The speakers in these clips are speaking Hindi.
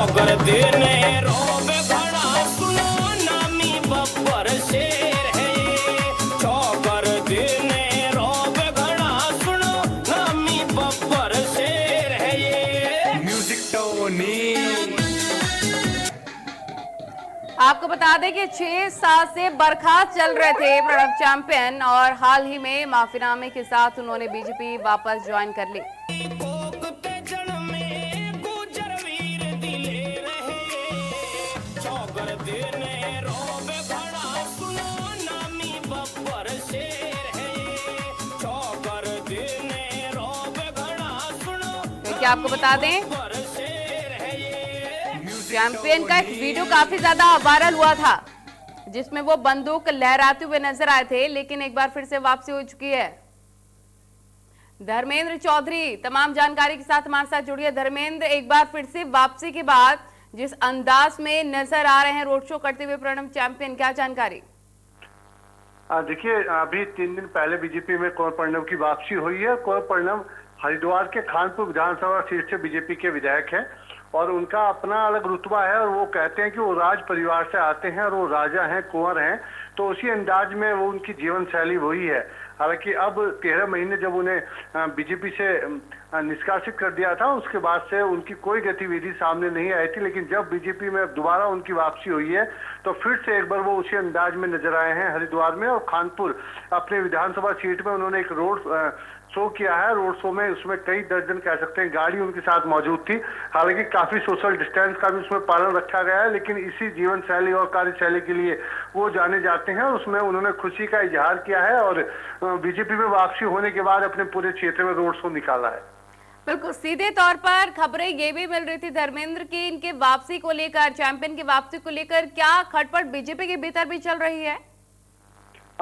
चौगर देने रोब घड़ा सुनो नामी बब्बर शेर है ये। चौगर देने रोब घड़ा सुनो नामी बब्बर शेर है ये। Music Tony. आपको बता दें कि 6 साल से बर्खास्त चल रहे थे प्रणब चैंपियन और हाल ही में माफीनामे के साथ उन्होंने बीजेपी वापस ज्वाइन कर ली। क्या आपको बता दें चैंपियन का एक वीडियो काफी ज्यादा वायरल हुआ था जिसमें वो बंदूक लहराते हुए नजर आए थे, लेकिन एक बार फिर से वापसी हो चुकी है। धर्मेंद्र चौधरी तमाम जानकारी के साथ हमारे साथ जुड़िए। धर्मेंद्र, एक बार फिर से वापसी के बाद जिस अंदाज में नजर आ रहे हैं रोड शो करते हुए प्रणब चैंपियन, क्या जानकारी? देखिए, अभी 3 दिन पहले बीजेपी में कुंवर प्रणब की वापसी हुई है। कुंवर प्रणब हरिद्वार के खानपुर विधानसभा सीट से बीजेपी के विधायक हैं और उनका अपना अलग रुतबा है और वो कहते हैं कि वो राज परिवार से आते हैं और वो राजा हैं, कुंवर हैं, तो उसी अंदाज में वो उनकी जीवन शैली वही है। हालांकि अब 13 महीने जब उन्हें बीजेपी से निष्कासित कर दिया था उसके बाद से उनकी कोई गतिविधि सामने नहीं आई थी, लेकिन जब बीजेपी में दोबारा उनकी वापसी हुई है तो फिर से एक बार वो उसी अंदाज में नजर आए हैं हरिद्वार में। और खानपुर अपने विधानसभा सीट में उन्होंने एक रोड शो किया है। रोड शो में उसमें कई दर्जन कह सकते हैं गाड़ी उनके साथ मौजूद थी। हालांकि काफी सोशल डिस्टेंस का भी उसमें पालन रखा गया है, लेकिन इसी जीवन शैली और कार्यशैली के लिए वो जाने जाते हैं। उसमें उन्होंने खुशी का इजहार किया है और बीजेपी में वापसी होने के बाद अपने पूरे क्षेत्र में रोड शो निकाला है। बिल्कुल, सीधे तौर पर खबरें ये भी मिल रही थी धर्मेंद्र की इनके वापसी को लेकर, चैंपियन की वापसी को लेकर क्या खटपट बीजेपी के भीतर भी चल रही है?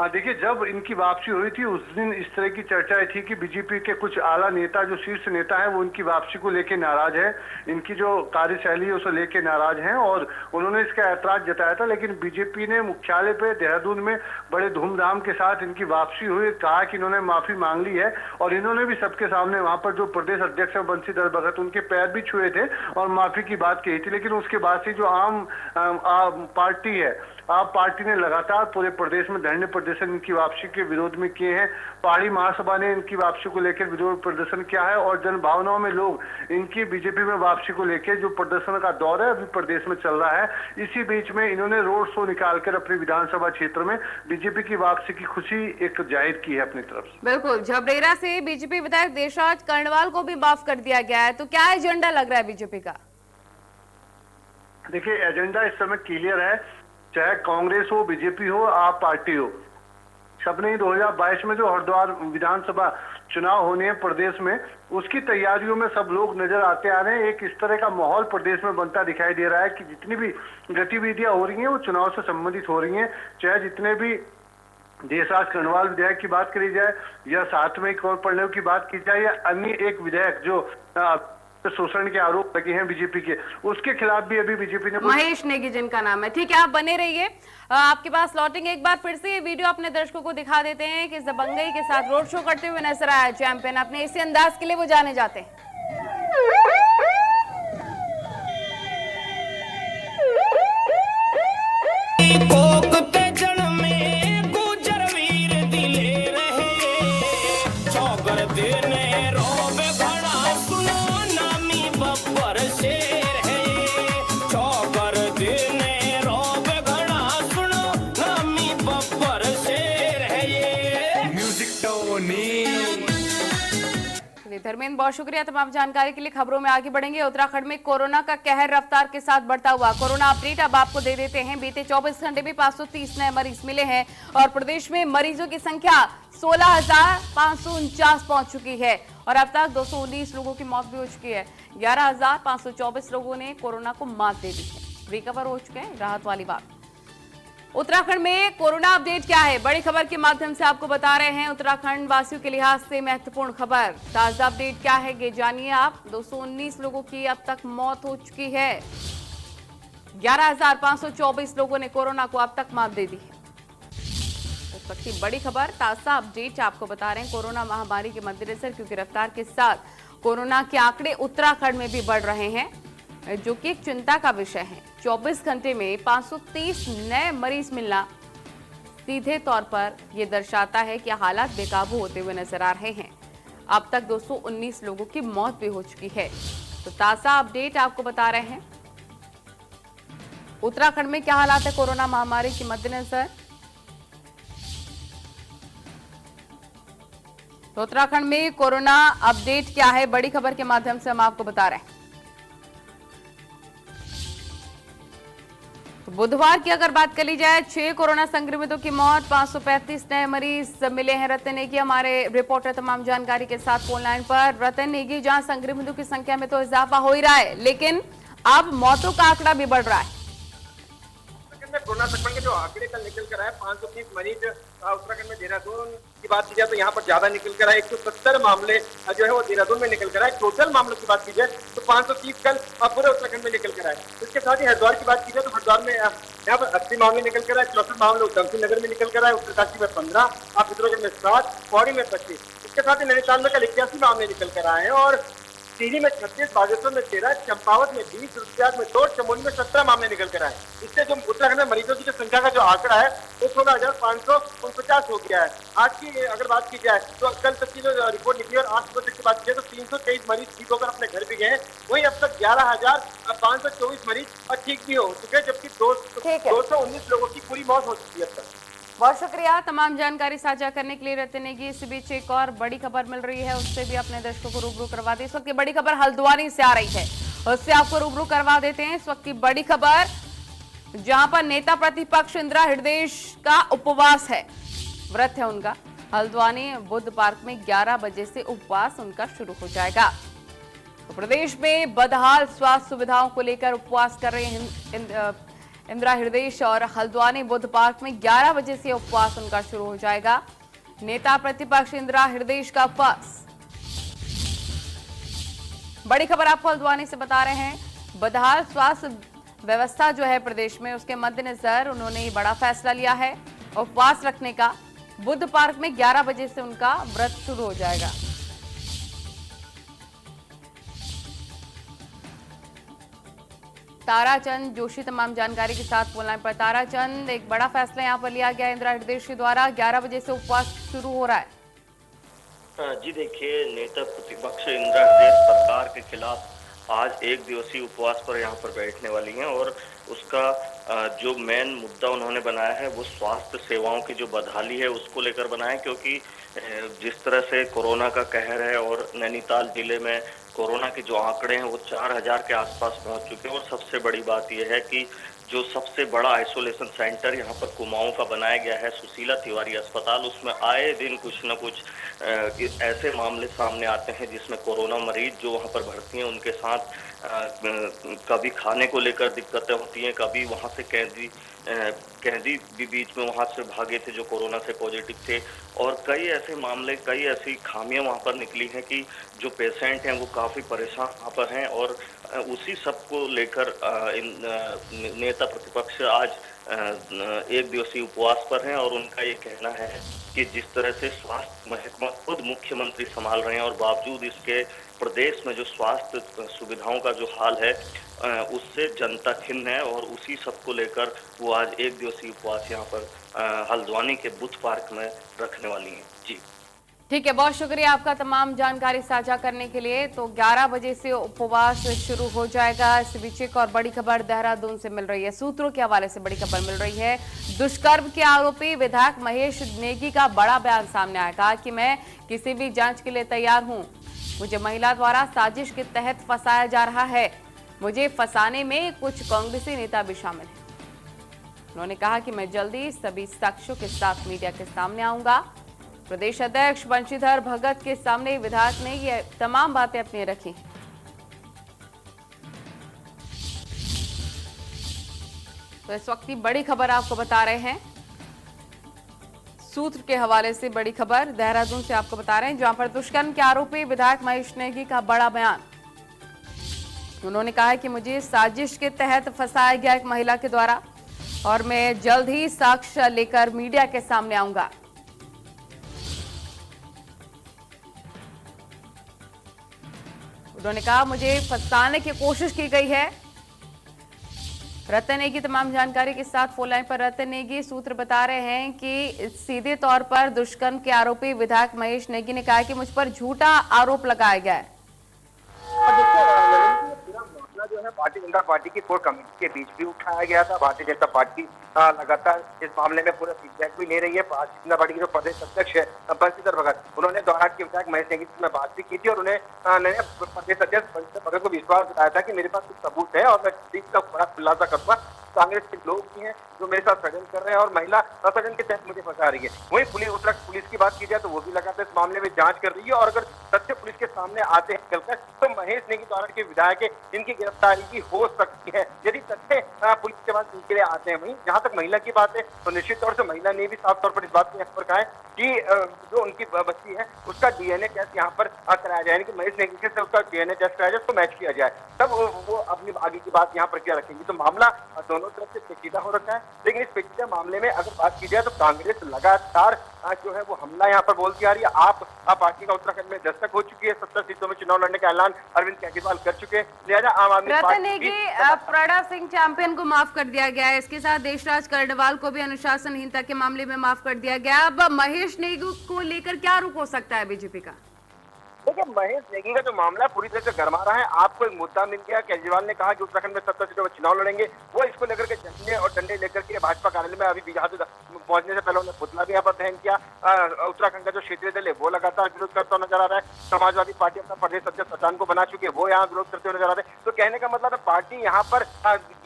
देखिए, जब इनकी वापसी हुई थी उस दिन इस तरह की चर्चाएं थी कि बीजेपी के कुछ आला नेता जो शीर्ष नेता हैं वो इनकी वापसी को लेकर नाराज है, इनकी जो कार्यशैली है उसे लेकर नाराज हैं और उन्होंने इसका ऐतराज जताया था। लेकिन बीजेपी ने मुख्यालय पे देहरादून में बड़े धूमधाम के साथ इनकी वापसी हुई, कहा कि इन्होंने माफी मांग ली है और इन्होंने भी सबके सामने वहां पर जो प्रदेश अध्यक्ष है बंशीधर भगत उनके पैर भी छुए थे और माफी की बात कही थी। लेकिन उसके बाद से जो आम पार्टी है, आप पार्टी ने लगातार पूरे प्रदेश में धरने प्रदर्शन इनकी वापसी के विरोध में किए हैं। पहाड़ी महासभा ने इनकी वापसी को लेकर विरोध प्रदर्शन किया है और जन भावनाओं में लोग इनकी बीजेपी में वापसी को लेकर जो प्रदर्शन का दौर है अभी प्रदेश में चल रहा है। इसी बीच में इन्होंने रोड शो निकालकर अपने विधानसभा क्षेत्र में बीजेपी की वापसी की खुशी एक जाहिर की है अपनी तरफ से। बिल्कुल, झबरेरा से बीजेपी विधायक देशराज कर्णवाल को भी माफ कर दिया गया है, तो क्या एजेंडा लग रहा है बीजेपी का? देखिए, एजेंडा इस समय क्लियर है, चाहे कांग्रेस हो, बीजेपी हो, आप पार्टी हो, सबने ही 2022 में जो हरिद्वार विधानसभा चुनाव होने हैं प्रदेश में उसकी तैयारियों में सब लोग नजर आते आ रहे हैं। एक इस तरह का माहौल प्रदेश में बनता दिखाई दे रहा है कि जितनी भी गतिविधियां हो रही हैं वो चुनाव से संबंधित हो रही हैं, चाहे जितने भी देशराज कर्णवाल विधायक की बात करी जाए या साथ में कुंवर प्रणब की बात की जाए या अन्य एक विधायक जो शोषण के आरोप लगे हैं बीजेपी के, उसके खिलाफ भी अभी बीजेपी ने महेश नेगी जिनका नाम है। ठीक है, आप बने रहिए, आपके पास लौटेंगे। एक बार फिर से ये वीडियो अपने दर्शकों को दिखा देते हैं कि दबंगई के साथ रोड शो करते हुए नजर आया चैंपियन। अपने इसी अंदाज के लिए वो जाने जाते हैं। धर्मेंद्र, बहुत शुक्रिया तमाम जानकारी के लिए। खबरों में आगे बढ़ेंगे। उत्तराखंड में कोरोना का कहर रफ्तार के साथ बढ़ता हुआ। कोरोना अपडेट अब आपको दे देते हैं। बीते 24 घंटे में 530 नए मरीज मिले हैं और प्रदेश में मरीजों की संख्या 16,549 पहुंच चुकी है और अब तक 219 लोगों की मौत भी हो चुकी है। 11,524 लोगों ने कोरोना को मात दे दी है, रिकवर हो चुके हैं। राहत वाली बात। उत्तराखंड में कोरोना अपडेट क्या है, बड़ी खबर के माध्यम से आपको बता रहे हैं। उत्तराखंड वासियों के लिहाज से महत्वपूर्ण खबर। ताजा अपडेट क्या है ये जानिए आप। 219 लोगों की अब तक मौत हो चुकी है। 11,524 लोगों ने कोरोना को अब तक मात दे दी है। इस वक्त की बड़ी खबर, ताजा अपडेट आपको बता रहे हैं। कोरोना महामारी के मद्देनजर क्योंकि रफ्तार के साथ कोरोना के आंकड़े उत्तराखंड में भी बढ़ रहे हैं, जो कि एक चिंता का विषय है। 24 घंटे में 530 नए मरीज मिलना सीधे तौर पर यह दर्शाता है कि हालात बेकाबू होते हुए नजर आ रहे हैं। अब तक 219 लोगों की मौत भी हो चुकी है। तो ताजा अपडेट आपको बता रहे हैं। उत्तराखंड में क्या हालात है कोरोना महामारी के मद्देनजर। तो उत्तराखंड में कोरोना अपडेट क्या है, बड़ी खबर के माध्यम से हम आपको बता रहे हैं। तो बुधवार की अगर बात कर ली जाए, 6 कोरोना संक्रमितों की मौत, 535 नए मरीज मिले हैं। रतन नेगी हमारे रिपोर्टर तमाम जानकारी के साथ फोन लाइन पर। रतन नेगी, जहां संक्रमितों की संख्या में तो इजाफा हो ही रहा है, लेकिन अब मौतों का आंकड़ा भी बढ़ रहा है। कोरोना संक्रमण के जो आंकड़े कल निकल कर आए, 530 मरीज उत्तराखंड में। देहरादून की बात की जाए तो यहाँ पर ज्यादा निकल कर आए, 170 मामले जो है वो देहरादून में निकल कर आए। टोटल मामलों की बात की जाए तो 530 कल पूरे उत्तराखंड में निकल कर आए। इसके साथ ही हरिद्वार की बात की जाए तो हरिद्वार में यहाँ पर 80 मामले निकल कर आए, 64 मामले उधमसिंह नगर में निकल कर आए, उत्तरकाशी में 15, पिथौरागढ़ में 7, पौड़ी में 25। इसके साथ ही नैनीताल में कल 81 मामले निकल कर आए हैं और टिहरी में 36, बागेश्वर में 13, चंपावत में 20, रुद्रप्रयाग में 2, चमोली में 17 मामले निकल कर आए। इससे जो उत्तराखंड में मरीजों की जो संख्या का जो आंकड़ा है वो 16,549 हो गया है। आज की अगर बात की जाए तो कल तक की जो रिपोर्ट निकली और 8 बजे की बात की जाए तो 323 मरीज ठीक होकर अपने घर भी गए हैं। वहीं अब तक 11,524 मरीज ठीक भी हो चुके हैं, जबकि 219 लोगों की पूरी मौत हो चुकी है अब तक। बहुत शुक्रिया तमाम जानकारी साझा करने के लिए रतन नेगी। इस बीच एक और बड़ी खबर मिल रही है, उससे भी अपने दर्शकों को रूबरू करवा दें। इस वक्त की बड़ी खबर हल्द्वानी से आ रही है, उससे आपको रूबरू करवा देते हैं। इस वक्त की बड़ी खबर, जहां पर नेता प्रतिपक्ष इंदिरा हृदय का उपवास है, व्रत है उनका। हल्द्वानी बुद्ध पार्क में 11 बजे से उपवास उनका शुरू हो जाएगा। तो प्रदेश में बदहाल स्वास्थ्य सुविधाओं को लेकर उपवास कर रहे हैं इंदिरा हृदय और हल्द्वानी बुद्ध पार्क में 11 बजे से उपवास उनका शुरू हो जाएगा। नेता प्रतिपक्ष इंदिरा हृदय का उपवास। बड़ी खबर आपको हल्द्वानी से बता रहे हैं। बदहाल स्वास्थ्य व्यवस्था जो है प्रदेश में, उसके मद्देनजर उन्होंने बड़ा फैसला लिया है उपवास रखने का। बुद्ध पार्क में 11 बजे से उनका व्रत शुरू हो जाएगा। ताराचंद जोशी तमाम जानकारी के साथ फोन लाइन पर। ताराचंद, एक बड़ा फैसला यहाँ पर लिया गया इंदिरा हृदय द्वारा, 11 बजे से उपवास शुरू हो रहा है। जी देखिए, नेता प्रतिपक्ष इंदिरा हृदय सरकार के खिलाफ आज 1 दिवसीय उपवास पर यहाँ पर बैठने वाली हैं और उसका जो मेन मुद्दा उन्होंने बनाया है वो स्वास्थ्य सेवाओं की जो बदहाली है उसको लेकर बनाया, क्योंकि जिस तरह से कोरोना का कहर है और नैनीताल जिले में कोरोना के जो आंकड़े हैं वो 4000 के आसपास पहुंच चुके हैं। और सबसे बड़ी बात यह है कि जो सबसे बड़ा आइसोलेशन सेंटर यहाँ पर कुमाऊं का बनाया गया है, सुशीला तिवारी अस्पताल, उसमें आए दिन कुछ न कुछ ऐसे मामले सामने आते हैं जिसमें कोरोना मरीज जो वहाँ पर भर्ती हैं उनके साथ कभी खाने को लेकर दिक्कतें होती हैं, कभी वहाँ से कैदी भी बीच में वहाँ से भागे थे जो कोरोना से पॉजिटिव थे, और कई ऐसे मामले, कई ऐसी खामियां वहाँ पर निकली हैं कि जो पेशेंट हैं वो काफ़ी परेशान वहाँ पर हैं। और उसी सब को लेकर नेता प्रतिपक्ष आज 1 दिवसीय उपवास पर हैं और उनका ये कहना है कि जिस तरह से स्वास्थ्य महकमा खुद मुख्यमंत्री संभाल रहे हैं और बावजूद इसके प्रदेश में जो स्वास्थ्य सुविधाओं का जो हाल है उससे जनता खिन्न है, और उसी सब को लेकर वो आज 1 दिवसीय उपवास यहाँ पर हल्द्वानी के बुद्ध पार्क में रखने वाली हैं। जी ठीक है, बहुत शुक्रिया आपका तमाम जानकारी साझा करने के लिए। तो 11 बजे से उपवास शुरू हो जाएगा। इस बीच एक और बड़ी खबर देहरादून से मिल रही है, सूत्रों के हवाले से बड़ी खबर मिल रही है। दुष्कर्म के आरोपी विधायक महेश नेगी का बड़ा बयान सामने आया, कहा कि मैं किसी भी जांच के लिए तैयार हूं, मुझे महिला द्वारा साजिश के तहत फंसाया जा रहा है, मुझे फंसाने में कुछ कांग्रेसी नेता भी शामिल हैं। उन्होंने कहा कि मैं जल्दी सभी साक्ष्यों के साथ मीडिया के सामने आऊंगा। प्रदेश अध्यक्ष बंशीधर भगत के सामने विधायक ने ये तमाम बातें अपनी रखी हैं। तो इस वक्त की बड़ी खबर आपको बता रहे हैं, सूत्र के हवाले से बड़ी खबर देहरादून से आपको बता रहे हैं, जहां पर दुष्कर्म के आरोपी विधायक महेश नेगी का बड़ा बयान। उन्होंने कहा कि मुझे साजिश के तहत फंसाया गया एक महिला के द्वारा और मैं जल्द ही साक्ष्य लेकर मीडिया के सामने आऊंगा। उन्होंने कहा मुझे फंसाने की कोशिश की गई है, रतन नेगी तमाम जानकारी के साथ फोन लाइन पर। रतन नेगी, सूत्र बता रहे हैं कि सीधे तौर पर दुष्कर्म के आरोपी विधायक महेश नेगी ने कहा कि मुझ पर झूठा आरोप लगाया गया है। मामला जो है भारतीय जनता पार्टी की कोर कमेटी के बीच भी उठाया गया था। भारतीय जनता पार्टी लगातार इस मामले में पूरा फीडबैक भी ले रही है। भारतीय जनता पार्टी के जो प्रदेश अध्यक्ष है बंशीधर भगत, उन्होंने दोहराट के विधायक महेश नेगी से बात भी की थी और उन्हें प्रदेश अध्यक्ष बंशीधर भगत को विश्वास दिलाया था कि मेरे पास कुछ सबूत है और मैं चीज का बड़ा खुलासा करूंगा। कांग्रेस के लोग भी हैं जो मेरे साथ षड्यंत्र कर रहे हैं और महिला सड़न के तहत मुझे फंसा रही है। वहीं पुलिस की बात की जाए तो वो भी लगातार इस मामले में जांच कर रही है और अगर तथ्य पुलिस के सामने आते हैं निकलकर तो महेश नेगी द्वारा के विधायक जिनकी गिरफ्तारी भी हो सकती है यदि तथ्य पुलिस के पास निकले आते हैं। वहीं जहां तक महिला की बात है तो निश्चित तौर से महिला ने भी साफ तौर पर इस बात को यहाँ पर कहा है कि जो उनकी बच्ची है उसका डीएनए टेस्ट यहाँ पर कराया जाए, यानी कि महेश नेगी से उसका डीएनए टेस्ट कराया जाए, उसको मैच किया जाए, तब वो अपनी आगे की बात यहाँ पर क्या रखेंगी। तो मामला दोनों तरफ से पेचीदा हो रखा है, लेकिन इस पेचीदा मामले में अगर बात की जाए तो कांग्रेस लगातार जो है वो हमला यहाँ पर बोलती आ रही है। आप पार्टी का उत्तराखंड में दस्तक हो चुकी है, 70 सीटों में चुनाव लड़ने का ऐलान अरविंद केजरीवाल कर चुके हैं, लिहाजा आम आदमी पार्टी प्रणव सिंह चैंपियन को माफ कर दिया गया है। इसके साथ देशराज कर्णवाल को भी अनुशासनहीनता के मामले में माफ कर दिया गया। अब महेश नेगी को लेकर क्या रुख हो सकता है बीजेपी का? देखिए, महेश नेगी का जो मामला पूरी तरह से गरमा रहा है। आपको एक मुद्दा मिल गया, केजरीवाल ने कहा कि उत्तराखंड में 70 सीटों में चुनाव लड़ेंगे, वो इसको लेकर के झंडे और डंडे लेकर के भाजपा कार्यालय में अभी बिहार पहुंचने से पहले उन्होंने पुतला भी यहाँ पर दहन किया। उत्तराखंड का जो क्षेत्रीय दल है वो लगातार विरोध करता नजर आ रहा है। समाजवादी पार्टी अपना प्रदेश अध्यक्ष सचान को बना चुकी है, वो यहाँ विरोध करते हुए नजर आ रहे हैं। तो कहने का मतलब है पार्टी यहाँ पर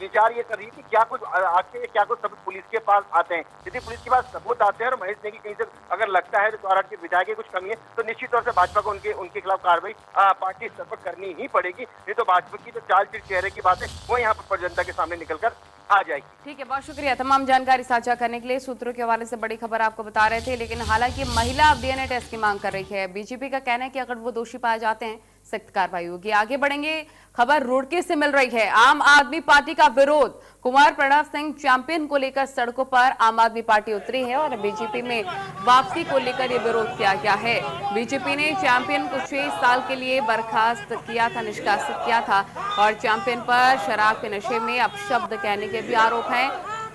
विचार ये कर रही है कि क्या कुछ आके क्या कुछ सबूत पुलिस के पास आते हैं। यदि पुलिस के पास सबूत आते हैं और महेश नेगी कहीं से अगर लगता है तो द्वाराट के विधायक की कुछ कमी है तो निश्चित तौर से भाजपा को उनके खिलाफ कार्रवाई पार्टी स्तर पर करनी ही पड़ेगी। नहीं तो भाजपा की जो चाल चेहरे की बात है वो यहाँ पर जनता के सामने निकलकर आ जाएगी। ठीक है, बहुत शुक्रिया तमाम जानकारी साझा करने के लिए। सूत्रों के हवाले से बड़ी खबर आपको बता रहे थे, लेकिन हालांकि महिला अब डीएनए टेस्ट की मांग कर रही है। बीजेपी का कहना है कि अगर वो दोषी पाए जाते हैं सख्त कार्रवाई होगी। आगे बढ़ेंगे, खबर रुड़की से मिल रही है। आम आदमी पार्टी का विरोध, कुमार प्रणव सिंह चैंपियन को लेकर सड़कों पर आम आदमी पार्टी उतरी है और बीजेपी में वापसी को लेकर ये विरोध किया गया है। बीजेपी ने चैंपियन को 6 साल के लिए बर्खास्त किया था, निष्कासित किया था और चैंपियन पर शराब के नशे में अपशब्द कहने के भी आरोप हैं।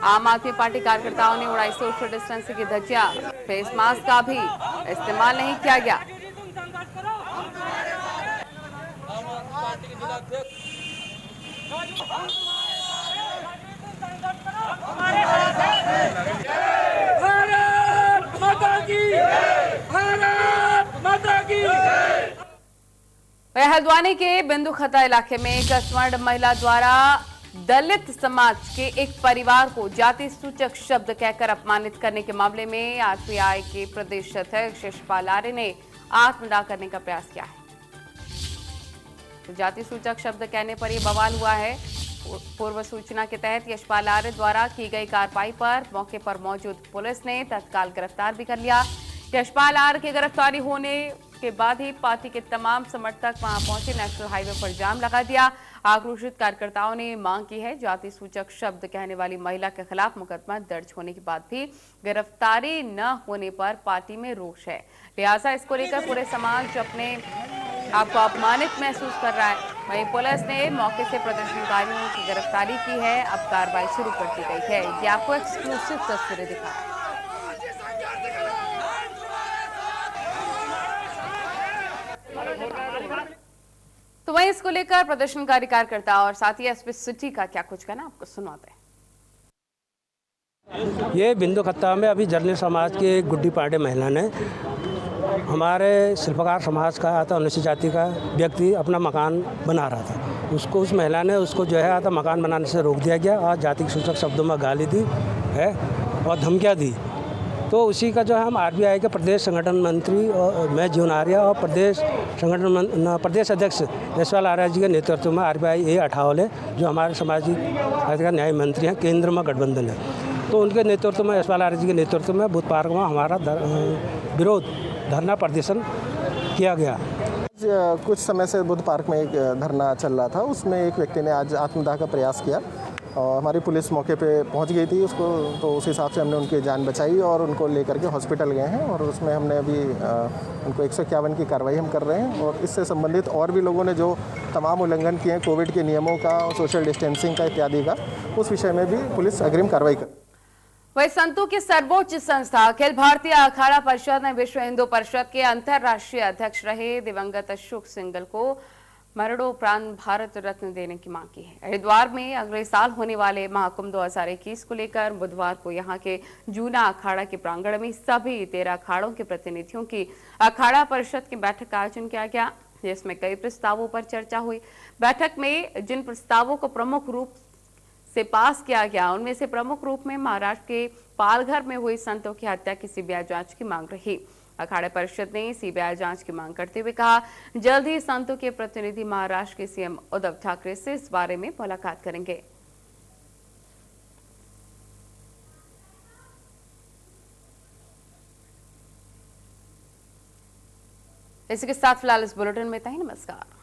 आम आदमी पार्टी कार्यकर्ताओं ने उड़ाई सोशल डिस्टेंसिंग की धज्जियां, फेस मास्क का भी इस्तेमाल नहीं किया गया। भारत माता की, भारत माता की। हल्द्वानी के बिंदु खता इलाके में एक स्वर्ण महिला द्वारा दलित समाज के एक परिवार को जाति सूचक शब्द कहकर अपमानित करने के मामले में आरपीआई के प्रदेश अध्यक्ष यशपाल आर्य ने आत्मदाह करने का प्रयास किया है। तो जाति सूचक शब्द कहने पर यह बवाल हुआ है। पूर्व सूचना के तहत यशपाल आर्य द्वारा की गई कार्रवाई पर मौके पर मौजूद पुलिस ने तत्काल गिरफ्तार भी कर लिया। यशपाल आर्य की गिरफ्तारी होने के बाद ही पार्टी के तमाम समर्थक वहां पहुंचे, नेशनल हाईवे पर जाम लगा दिया। आक्रोशित कार्यकर्ताओं ने मांग की है जाति सूचक शब्द कहने वाली महिला के खिलाफ मुकदमा दर्ज होने के बाद भी गिरफ्तारी न होने पर पार्टी में रोष है। लिहाजा इसको लेकर पूरे समाज अपने आपको अपमानित महसूस कर रहा है। वहीं पुलिस ने मौके से प्रदर्शनकारियों की गिरफ्तारी की है, अब कार्रवाई शुरू कर दी गई है। ये आपको एक्सक्लूसिव तस्वीरें दिखा रहा है। तो वहीं इसको लेकर प्रदर्शनकारी कार्यकर्ता और साथ ही एसपी सिटी का क्या कुछ कहना आपको सुनाते हैं। ये बिंदु खत्ता में अभी जर्नल समाज की एक गुड्डी पांडे महिला ने हमारे शिल्पकार समाज का आता अनुसूचित जाति का व्यक्ति अपना मकान बना रहा था, उसको उस महिला ने उसको जो है आता मकान बनाने से रोक दिया गया और जाति सूचक शब्दों में गाली दी है और धमकियाँ दी। तो उसी का जो है हम आरपीआई के प्रदेश संगठन मंत्री और मैं जीवन आर्य और प्रदेश अध्यक्ष यशपाल आर्य जी के नेतृत्व में आरपीआई ए अठावले जो हमारे सामाजिक अधिकार न्याय मंत्री हैं, केंद्र में गठबंधन है, तो उनके नेतृत्व में यशपाल आर्य जी के नेतृत्व में बुध पार्क में हमारा विरोध धरना प्रदर्शन किया गया। कुछ समय से बुध पार्क में एक धरना चल रहा था, उसमें एक व्यक्ति ने आज आत्मदाह का प्रयास किया और हमारी पुलिस मौके पे पहुंच गई थी उसको, तो उस हिसाब से हमने उनकी जान बचाई और उनको लेकर के हॉस्पिटल गए हैं और उसमें हमने अभी उनको 151 की कार्रवाई हम कर रहे हैं। और इससे संबंधित और भी लोगों ने जो तमाम उल्लंघन किए हैं कोविड के नियमों का, सोशल डिस्टेंसिंग का इत्यादि का, उस विषय में भी पुलिस अग्रिम कार्रवाई कर। वही संतों की सर्वोच्च संस्था अखिल भारतीय अखाड़ा परिषद ने विश्व हिंदू परिषद के अंतर्राष्ट्रीय अध्यक्ष रहे दिवंगत अशोक सिंघल को मरणोपरांत भारत रत्न देने की मांग की है। हरिद्वार में अगले साल होने वाले महाकुंभ 2021 को लेकर बुधवार को यहां के जूना अखाड़ा के प्रांगण में सभी 13 अखाड़ों के प्रतिनिधियों की अखाड़ा परिषद की बैठक का आयोजन किया गया, जिसमें कई प्रस्तावों पर चर्चा हुई। बैठक में जिन प्रस्तावों को प्रमुख रूप से पास किया गया, उनमें से प्रमुख रूप में महाराष्ट्र के पालघर में हुई संतों की हत्या की सीबीआई जांच की मांग रही। अखाड़ा परिषद ने सीबीआई जांच की मांग करते हुए कहा, जल्द ही संतों के प्रतिनिधि महाराष्ट्र के सीएम उद्धव ठाकरे से इस बारे में मुलाकात करेंगे। इसी के साथ फिलहाल इस बुलेटिन में इतना ही। नमस्कार।